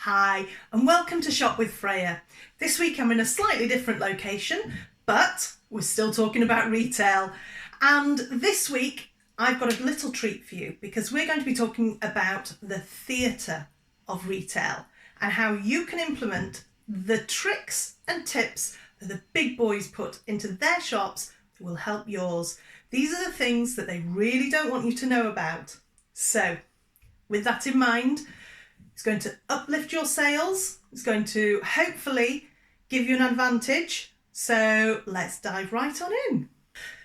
Hi, and welcome to Shop with Freya. This week I'm in a slightly different location, but we're still talking about retail. And this week I've got a little treat for you because we're going to be talking about the theatre of retail and how you can implement the tricks and tips that the big boys put into their shops that will help yours. These are the things that they really don't want you to know about. So, with that in mind, it's going to uplift your sales. It's going to hopefully give you an advantage. So let's dive right on in.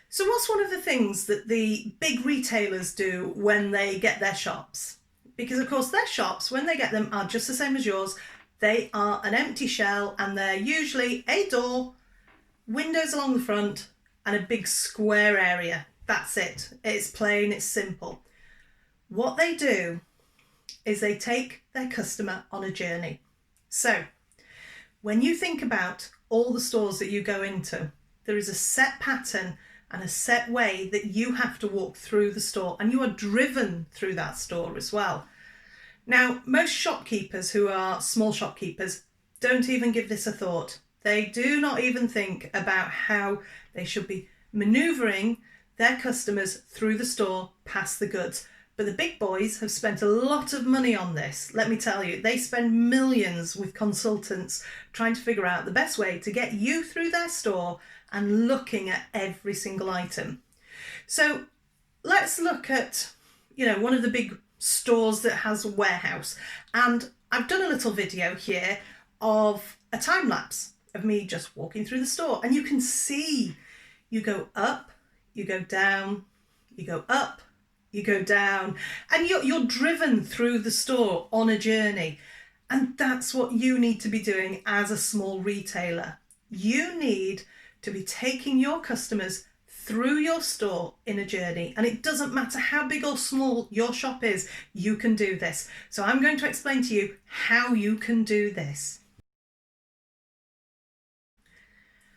So what's one of the things that the big retailers do when they get their shops? Because of course their shops, when they get them, are just the same as yours. They are an empty shell and they're usually a door, windows along the front and a big square area. That's it. It's plain, it's simple. What they do is they take their customer on a journey. So when you think about all the stores that you go into, there is a set pattern and a set way that you have to walk through the store, and you are driven through that store as well. Now, most shopkeepers who are small shopkeepers don't even give this a thought. They do not even think about how they should be manoeuvring their customers through the store past the goods. But the big boys have spent a lot of money on this. Let me tell you, they spend millions with consultants trying to figure out the best way to get you through their store and looking at every single item. So let's look at, one of the big stores that has a warehouse. And I've done a little video here of a time lapse of me just walking through the store. And you can see you go up, you go down, you go up, you go down, and you're driven through the store on a journey. And that's what you need to be doing as a small retailer. You need to be taking your customers through your store in a journey. And it doesn't matter how big or small your shop is, you can do this. So I'm going to explain to you how you can do this.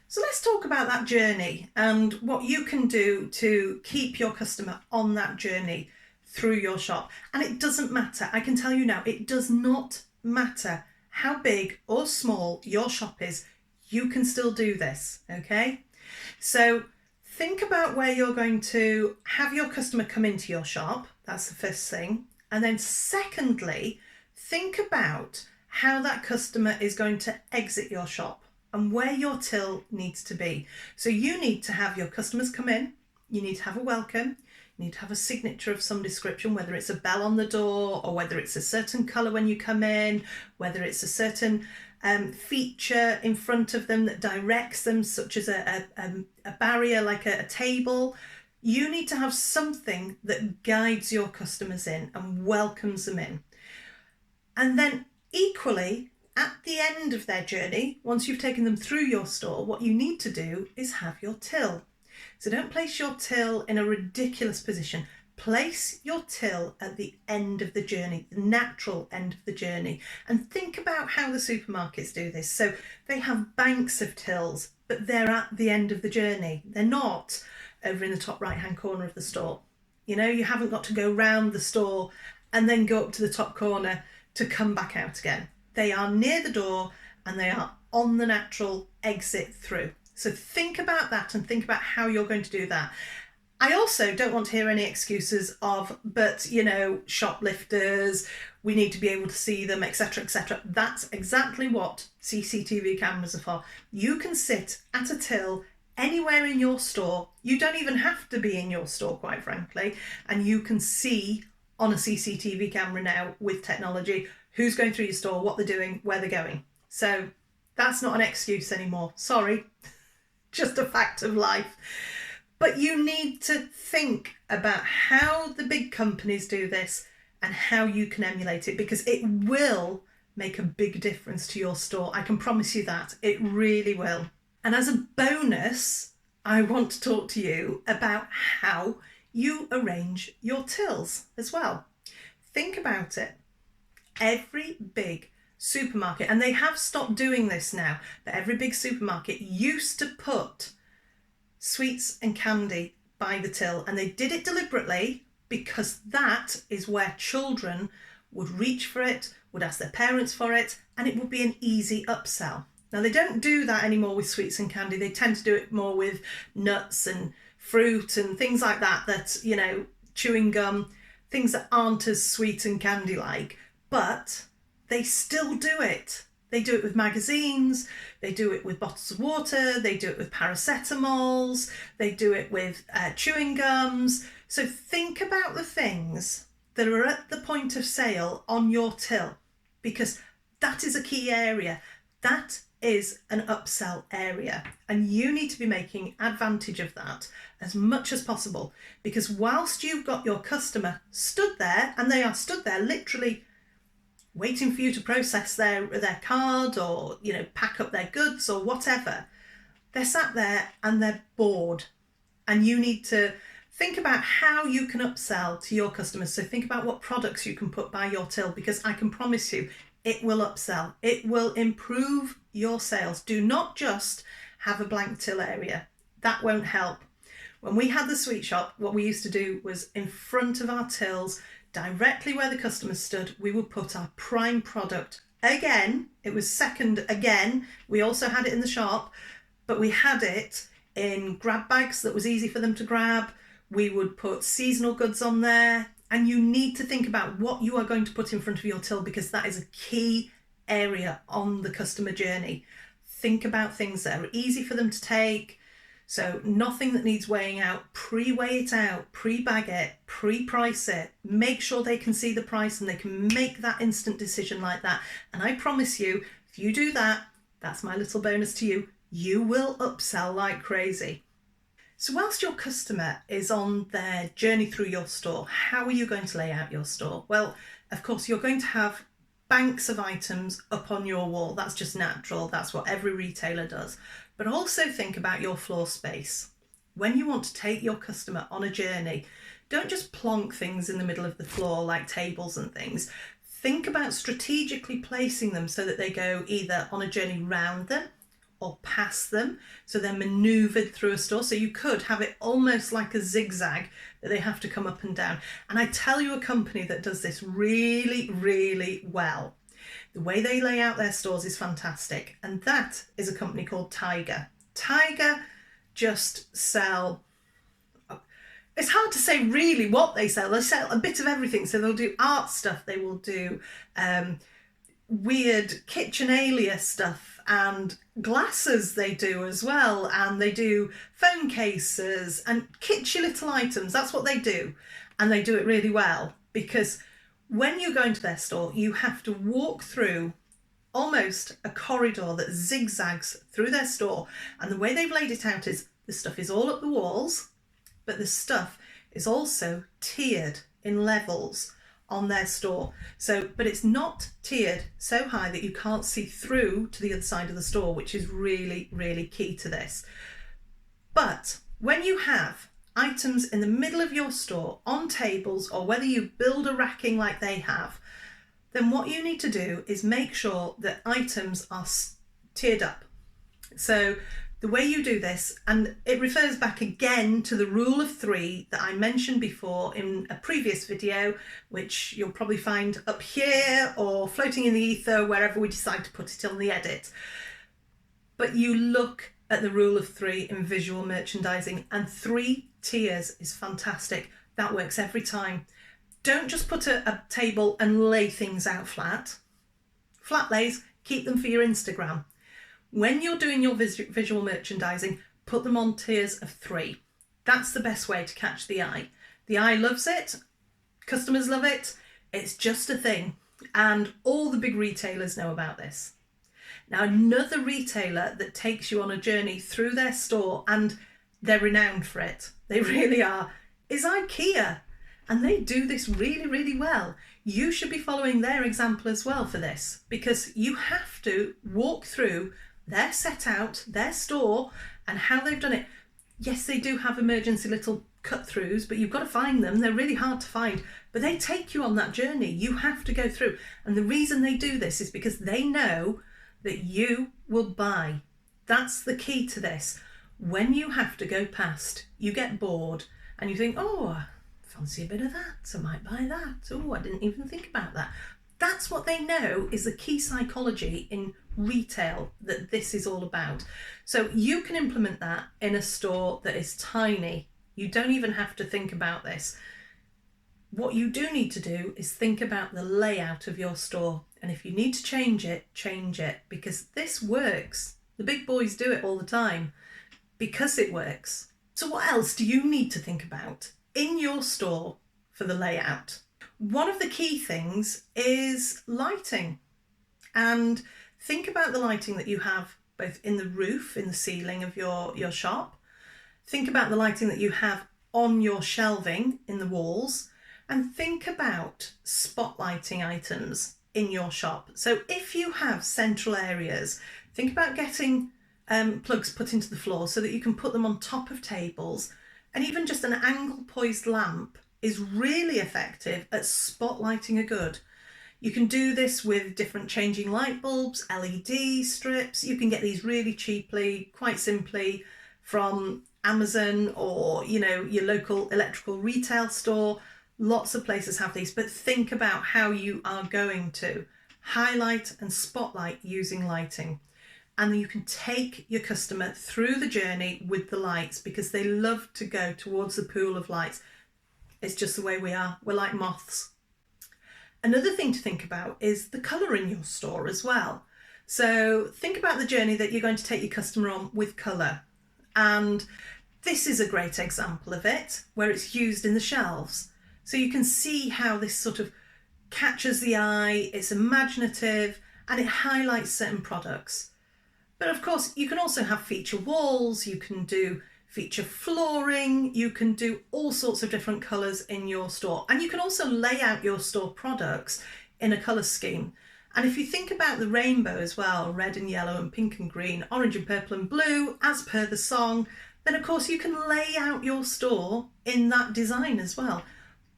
So let's talk about that journey and what you can do to keep your customer on that journey through your shop. And it doesn't matter, I can tell you now, it does not matter how big or small your shop is, you can still do this, okay? So think about where you're going to have your customer come into your shop, that's the first thing. And then secondly, think about how that customer is going to exit your shop and where your till needs to be. So you need to have your customers come in, you need to have a welcome, you need to have a signature of some description, whether it's a bell on the door or whether it's a certain colour when you come in, whether it's a certain feature in front of them that directs them, such as a barrier like a table. You need to have something that guides your customers in and welcomes them in. And then equally, at the end of their journey, once you've taken them through your store, what you need to do is have your till. So don't place your till in a ridiculous position. Place your till at the end of the journey, the natural end of the journey. And think about how the supermarkets do this. So they have banks of tills, but they're at the end of the journey. They're not over in the top right-hand corner of the store. You haven't got to go round the store and then go up to the top corner to come back out again. They are near the door and they are on the natural exit through. So think about that and think about how you're going to do that. I also don't want to hear any excuses of, but shoplifters, we need to be able to see them, etc., etc. That's exactly what CCTV cameras are for. You can sit at a till anywhere in your store. You don't even have to be in your store, quite frankly, and you can see on a CCTV camera now with technology who's going through your store, what they're doing, where they're going. So that's not an excuse anymore. Sorry, just a fact of life. But you need to think about how the big companies do this and how you can emulate it, because it will make a big difference to your store. I can promise you that. It really will. And as a bonus, I want to talk to you about how you arrange your tills as well. Think about it. Every big supermarket, and they have stopped doing this now, but every big supermarket used to put sweets and candy by the till, and they did it deliberately because that is where children would reach for it, would ask their parents for it, and it would be an easy upsell. Now, they don't do that anymore with sweets and candy. They tend to do it more with nuts and fruit and things like that, chewing gum, things that aren't as sweet and candy-like, but they still do it. They do it with magazines, they do it with bottles of water, they do it with paracetamols, they do it with chewing gums. So think about the things that are at the point of sale on your till, because that is a key area. That is an upsell area, and you need to be making advantage of that as much as possible, because whilst you've got your customer stood there, and they are stood there literally waiting for you to process their card or pack up their goods or whatever, they're sat there and they're bored, and you need to think about how you can upsell to your customers. So think about what products you can put by your till, because I can promise you it will upsell. It will improve your sales. Do not just have a blank till area. That won't help. When we had the sweet shop, what we used to do was in front of our tills, directly where the customers stood, we would put our prime product. Again, it was second again. We also had it in the shop, but we had it in grab bags that was easy for them to grab. We would put seasonal goods on there. And you need to think about what you are going to put in front of your till, because that is a key area on the customer journey. Think about things that are easy for them to take. So nothing that needs weighing out. Pre-weigh it out, pre-bag it, pre-price it. Make sure they can see the price and they can make that instant decision like that. And I promise you, if you do that, that's my little bonus to you, you will upsell like crazy. So whilst your customer is on their journey through your store, how are you going to lay out your store? Well, of course, you're going to have banks of items up on your wall. That's just natural. That's what every retailer does. But also think about your floor space. When you want to take your customer on a journey, don't just plonk things in the middle of the floor like tables and things. Think about strategically placing them so that they go either on a journey round them or past them, so they're maneuvered through a store. So you could have it almost like a zigzag that they have to come up and down. And I tell you a company that does this really, really well. The way they lay out their stores is fantastic, and that is a company called Tiger. Tiger just sell, it's hard to say really what they sell. They sell a bit of everything. So they'll do art stuff, they will do weird kitchenalia stuff, and glasses they do as well, and they do phone cases and kitschy little items. That's what they do, and they do it really well, because when you go into their store, you have to walk through almost a corridor that zigzags through their store, and the way they've laid it out is the stuff is all up the walls, but the stuff is also tiered in levels on their store. So, but it's not tiered so high that you can't see through to the other side of the store, which is really, really key to this. But when you have items in the middle of your store on tables, or whether you build a racking like they have, then what you need to do is make sure that items are tiered up. So the way you do this, and it refers back again to the rule of 3 that I mentioned before in a previous video, which you'll probably find up here or floating in the ether, wherever we decide to put it on the edit. But you look at the rule of 3 in visual merchandising, and 3 tiers is fantastic. That works every time. Don't just put a table and lay things out flat. Flat lays, keep them for your Instagram. When you're doing your visual merchandising, put them on tiers of 3. That's the best way to catch the eye. The eye loves it. Customers love it. It's just a thing. And all the big retailers know about this. Now, another retailer that takes you on a journey through their store, and they're renowned for it, they really are, is IKEA. And they do this really, really well. You should be following their example as well for this, because you have to walk through their set out, their store, and how they've done it. Yes, they do have emergency little cut-throughs, but you've got to find them. They're really hard to find, but they take you on that journey. You have to go through. And the reason they do this is because they know that you will buy. That's the key to this. When you have to go past, you get bored and you think, oh, I fancy a bit of that. I might buy that. Oh, I didn't even think about that. That's what they know is the key psychology in retail that this is all about. So you can implement that in a store that is tiny. You don't even have to think about this. What you do need to do is think about the layout of your store. And if you need to change it, because this works. The big boys do it all the time because it works. So what else do you need to think about in your store for the layout? One of the key things is lighting. And think about the lighting that you have both in the roof, in the ceiling of your shop. Think about the lighting that you have on your shelving in the walls. And think about spotlighting items in your shop. So if you have central areas, think about getting plugs put into the floor so that you can put them on top of tables. And even just an angle poised lamp is really effective at spotlighting a good. You can do this with different changing light bulbs, LED strips. You can get these really cheaply, quite simply from Amazon or, your local electrical retail store. Lots of places have these, but think about how you are going to highlight and spotlight using lighting. And you can take your customer through the journey with the lights because they love to go towards the pool of lights. It's just the way we are. We're like moths. Another thing to think about is the colour in your store as well. So think about the journey that you're going to take your customer on with colour. And this is a great example of it, where it's used in the shelves. So you can see how this sort of catches the eye, it's imaginative, and it highlights certain products. But of course, you can also have feature walls, you can do feature flooring, you can do all sorts of different colours in your store. And you can also lay out your store products in a colour scheme. And if you think about the rainbow as well, red and yellow and pink and green, orange and purple and blue, as per the song, then of course you can lay out your store in that design as well.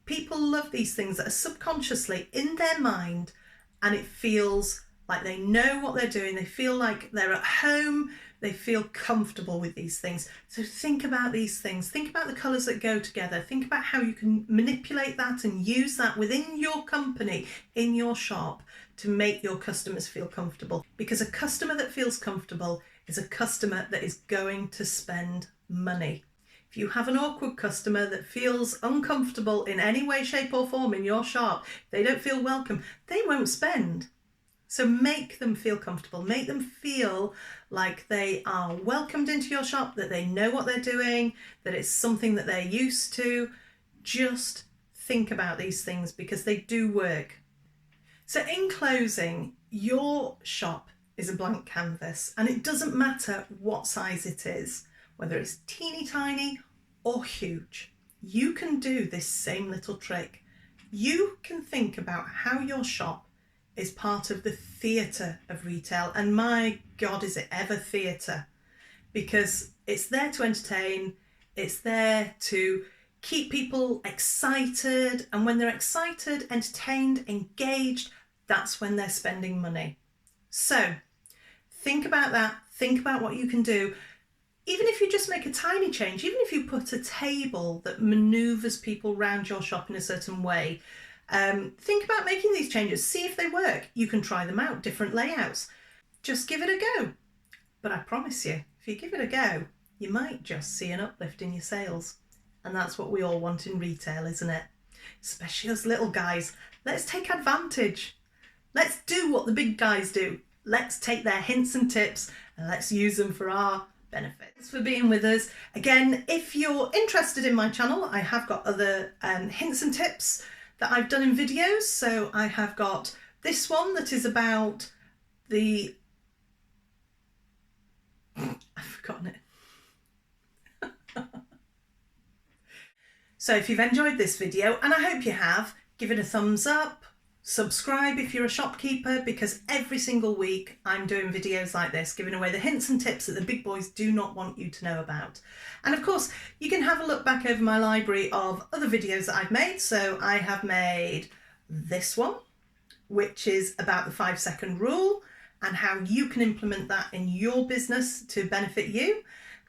People love these things that are subconsciously in their mind, and it feels like they know what they're doing. They feel like they're at home. They feel comfortable with these things. So think about these things. Think about the colours that go together. Think about how you can manipulate that and use that within your company, in your shop, to make your customers feel comfortable. Because a customer that feels comfortable is a customer that is going to spend money. If you have an awkward customer that feels uncomfortable in any way, shape or form in your shop, they don't feel welcome, they won't spend. So make them feel comfortable, make them feel like they are welcomed into your shop, that they know what they're doing, that it's something that they're used to. Just think about these things because they do work. So in closing, your shop is a blank canvas, and it doesn't matter what size it is, whether it's teeny tiny or huge. You can do this same little trick. You can think about how your shop is part of the theatre of retail, and my God, is it ever theatre, because it's there to entertain, it's there to keep people excited, and when they're excited, entertained, engaged, that's when they're spending money. So think about that, think about what you can do. Even if you just make a tiny change, even if you put a table that manoeuvres people around your shop in a certain way, think about making these changes, see if they work. You can try them out, different layouts. Just give it a go. But I promise you, if you give it a go, you might just see an uplift in your sales. And that's what we all want in retail, isn't it? Especially us little guys. Let's take advantage. Let's do what the big guys do. Let's take their hints and tips and let's use them for our benefit. Thanks for being with us. Again, if you're interested in my channel, I have got other hints and tips that I've done in videos. So I have got this one that is about the... I've forgotten it. So if you've enjoyed this video, and I hope you have, give it a thumbs up, subscribe if you're a shopkeeper, because every single week I'm doing videos like this, giving away the hints and tips that the big boys do not want you to know about. And of course, you can have a look back over my library of other videos that I've made. So I have made this one, which is about the 5-second rule and how you can implement that in your business to benefit you.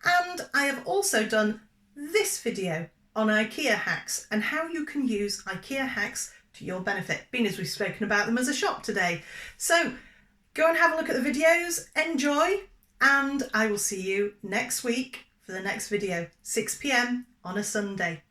And I have also done this video on IKEA hacks and how you can use IKEA hacks to your benefit, being as we've spoken about them as a shop today. So go and have a look at the videos, enjoy, and I will see you next week for the next video, 6 p.m. on a Sunday.